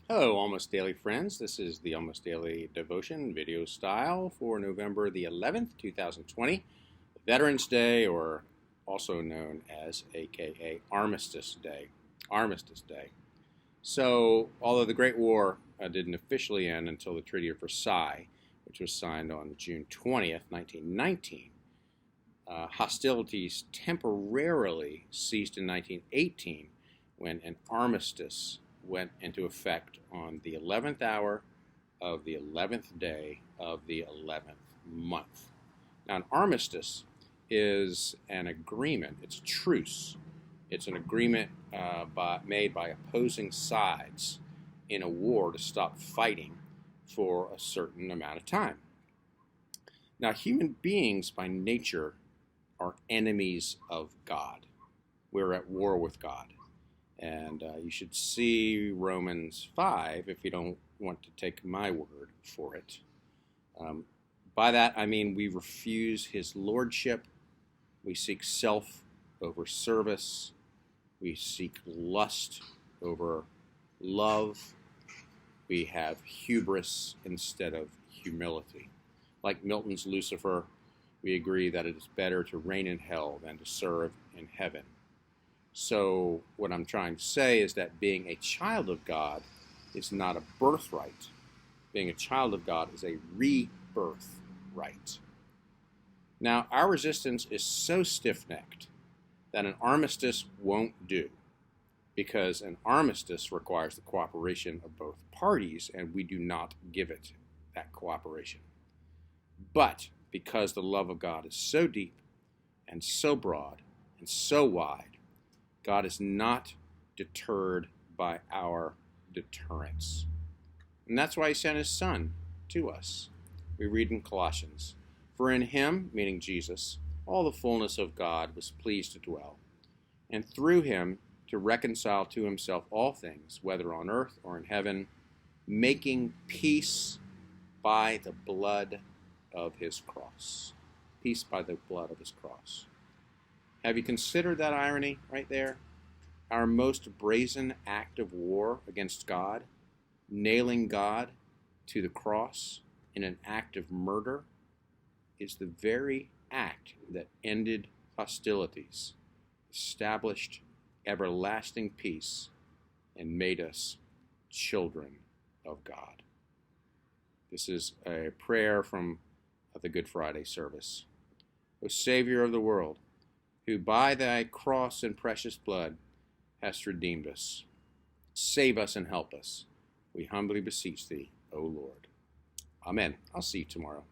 Hello, Almost Daily friends. This is the Almost Daily Devotion video style for November the 11th, 2020, Veterans Day, or also known as AKA Armistice Day. Armistice Day. So, although the Great War didn't officially end until the Treaty of Versailles, which was signed on June 20th, 1919, hostilities temporarily ceased in 1918 when an armistice went into effect on the 11th hour of the 11th day of the 11th month. Now, an armistice is an agreement, it's a truce. It's an agreement made by opposing sides in a war to stop fighting for a certain amount of time. Now, human beings by nature are enemies of God. We're at war with God. And you should see Romans 5 if you don't want to take my word for it. By that, I mean we refuse his lordship. We seek self over service. We seek lust over love. We have hubris instead of humility. Like Milton's Lucifer, we agree that it is better to reign in hell than to serve in heaven. So what I'm trying to say is that being a child of God is not a birthright. Being a child of God is a rebirth right. Now, our resistance is so stiff-necked that an armistice won't do, because an armistice requires the cooperation of both parties, and we do not give it that cooperation. But because the love of God is so deep and so broad and so wide, God is not deterred by our deterrence. And that's why he sent his Son to us. We read in Colossians, "For in him," meaning Jesus, "all the fullness of God was pleased to dwell, and through him to reconcile to himself all things, whether on earth or in heaven, making peace by the blood of his cross." Peace by the blood of his cross. Have you considered that irony right there? Our most brazen act of war against God, nailing God to the cross in an act of murder, is the very act that ended hostilities, established everlasting peace, and made us children of God. This is a prayer from the Good Friday service. O Savior of the world, who by thy cross and precious blood hast redeemed us, save us and help us. We humbly beseech thee, O Lord. Amen. I'll see you tomorrow.